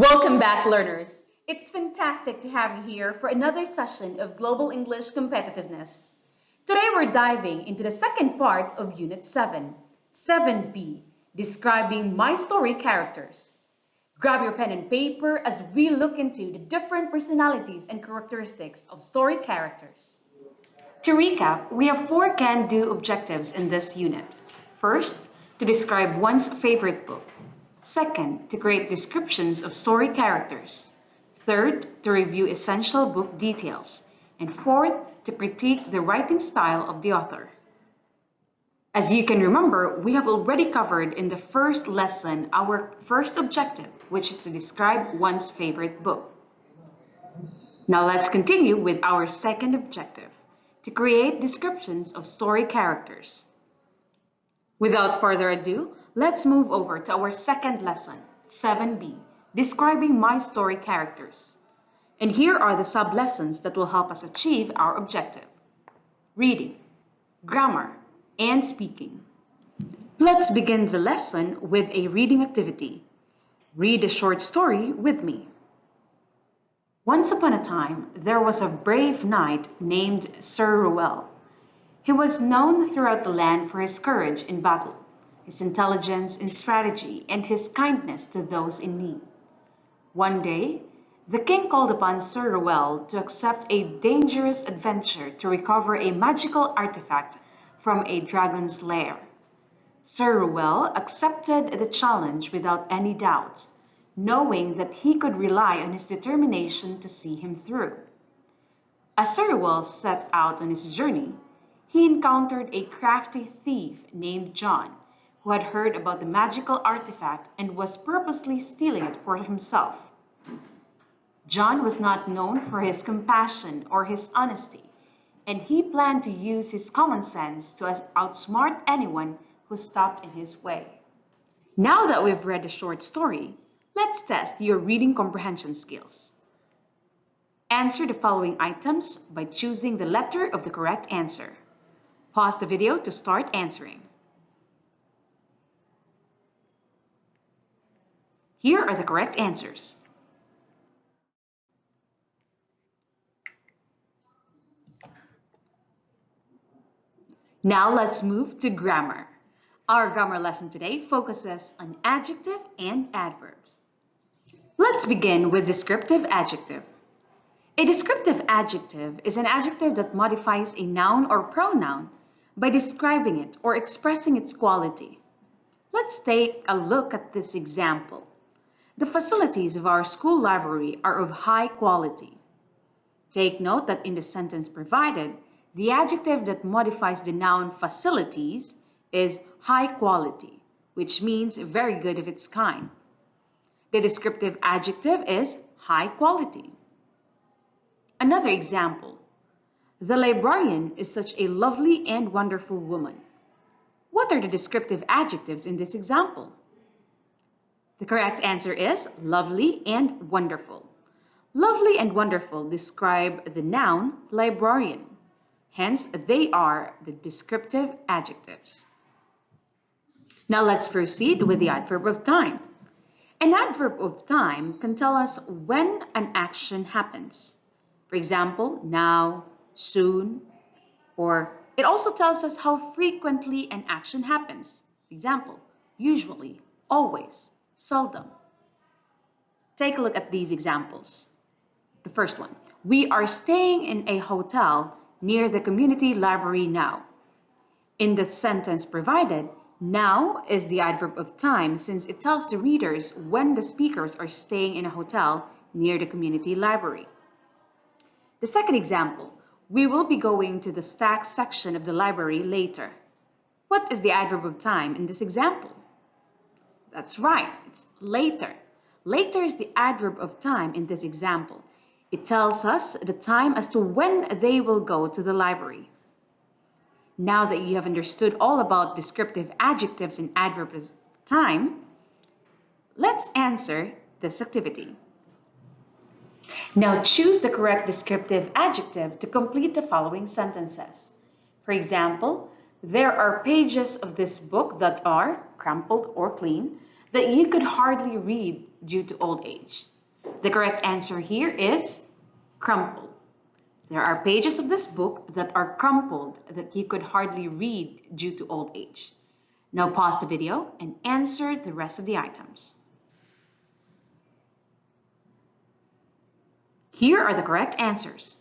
Welcome back, learners. It's fantastic to have you here for another session of Global English Competitiveness. Today we're diving into the second part of Unit 7, 7B, Describing My Story Characters. Grab your pen and paper as we look into the different personalities and characteristics of story characters. To recap, we have 4 can-do objectives in this unit. First, to describe one's favorite book. Second, to create descriptions of story characters. Third, to review essential book details. And fourth, to critique the writing style of the author. As you can remember, we have already covered in the first lesson our first objective, which is to describe one's favorite book. Now let's continue with our second objective, to create descriptions of story characters. Without further ado, let's move over to our second lesson, 7B, Describing My Story Characters. And here are the sub-lessons that will help us achieve our objective. Reading, grammar, and speaking. Let's begin the lesson with a reading activity. Read a short story with me. Once upon a time, there was a brave knight named Sir Ruel. He was known throughout the land for his courage in battle, his intelligence in strategy, and his kindness to those in need. One day, the king called upon Sir Ruel to accept a dangerous adventure to recover a magical artifact from a dragon's lair. Sir Ruel accepted the challenge without any doubt, knowing that he could rely on his determination to see him through. As Sir Ruel set out on his journey, he encountered a crafty thief named John, who had heard about the magical artifact and was purposely stealing it for himself. John was not known for his compassion or his honesty, and he planned to use his common sense to outsmart anyone who stopped in his way. Now that we've read a short story, let's test your reading comprehension skills. Answer the following items by choosing the letter of the correct answer. Pause the video to start answering. Here are the correct answers. Now let's move to grammar. Our grammar lesson today focuses on adjective and adverbs. Let's begin with descriptive adjective. A descriptive adjective is an adjective that modifies a noun or pronoun by describing it or expressing its quality. Let's take a look at this example. The facilities of our school library are of high quality. Take note that in the sentence provided, the adjective that modifies the noun facilities is high quality, which means very good of its kind. The descriptive adjective is high quality. Another example. The librarian is such a lovely and wonderful woman. What are the descriptive adjectives in this example? The correct answer is lovely and wonderful. Lovely and wonderful describe the noun librarian. Hence, they are the descriptive adjectives. Now let's proceed with the adverb of time. An adverb of time can tell us when an action happens. For example, now, soon, or it also tells us how frequently an action happens. For example, usually, always, seldom. Take a look at these examples. The first one, we are staying in a hotel near the community library now. In the sentence provided, now is the adverb of time since it tells the readers when the speakers are staying in a hotel near the community library. The second example, we will be going to the stacks section of the library later. What is the adverb of time in this example? That's right, it's later. Later is the adverb of time in this example. It tells us the time as to when they will go to the library. Now that you have understood all about descriptive adjectives and adverbs of time, let's answer this activity. Now choose the correct descriptive adjective to complete the following sentences. For example, there are pages of this book that are crumpled or clean that you could hardly read due to old age. The correct answer here is crumpled. There are pages of this book that are crumpled that you could hardly read due to old age. Now pause the video and answer the rest of the items. Here are the correct answers.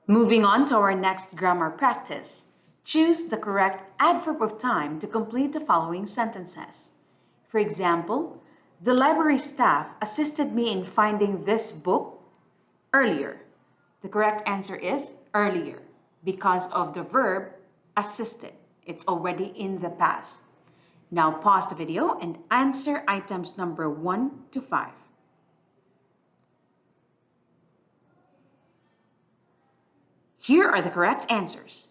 Moving on to our next grammar practice. Choose the correct adverb of time to complete the following sentences. For example, the library staff assisted me in finding this book earlier. The correct answer is earlier because of the verb assisted. It's already in the past. Now pause the video and answer items number 1 to 5. Here are the correct answers.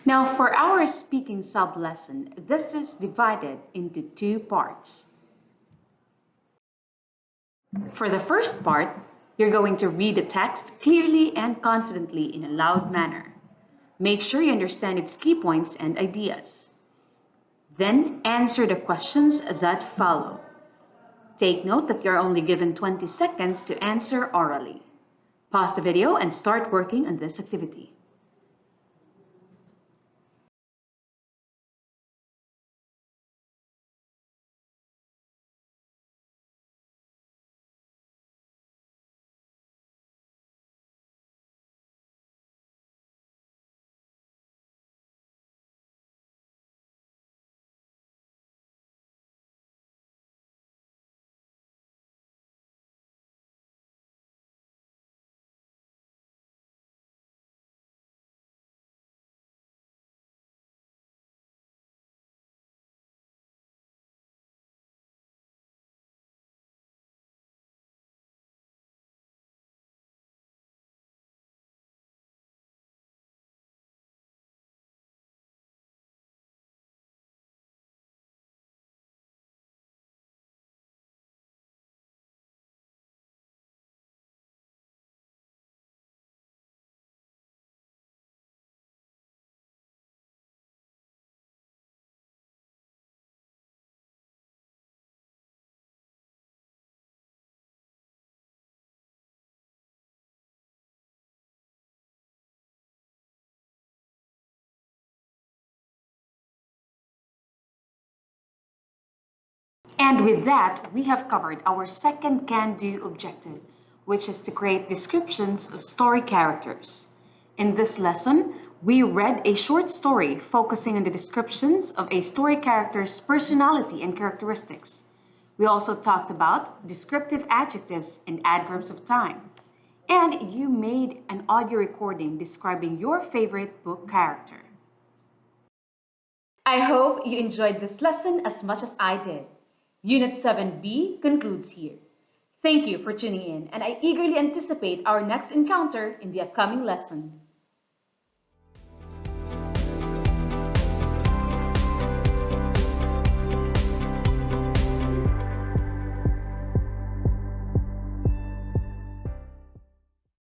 Now for our speaking sub-lesson, this is divided into 2 parts. For the first part, you're going to read the text clearly and confidently in a loud manner. Make sure you understand its key points and ideas. Then answer the questions that follow. Take note that you're only given 20 seconds to answer orally. Pause the video and start working on this activity. And with that, we have covered our second can-do objective, which is to create descriptions of story characters. In this lesson, we read a short story focusing on the descriptions of a story character's personality and characteristics. We also talked about descriptive adjectives and adverbs of time. And you made an audio recording describing your favorite book character. I hope you enjoyed this lesson as much as I did. Unit 7B concludes here. Thank you for tuning in, and I eagerly anticipate our next encounter in the upcoming lesson.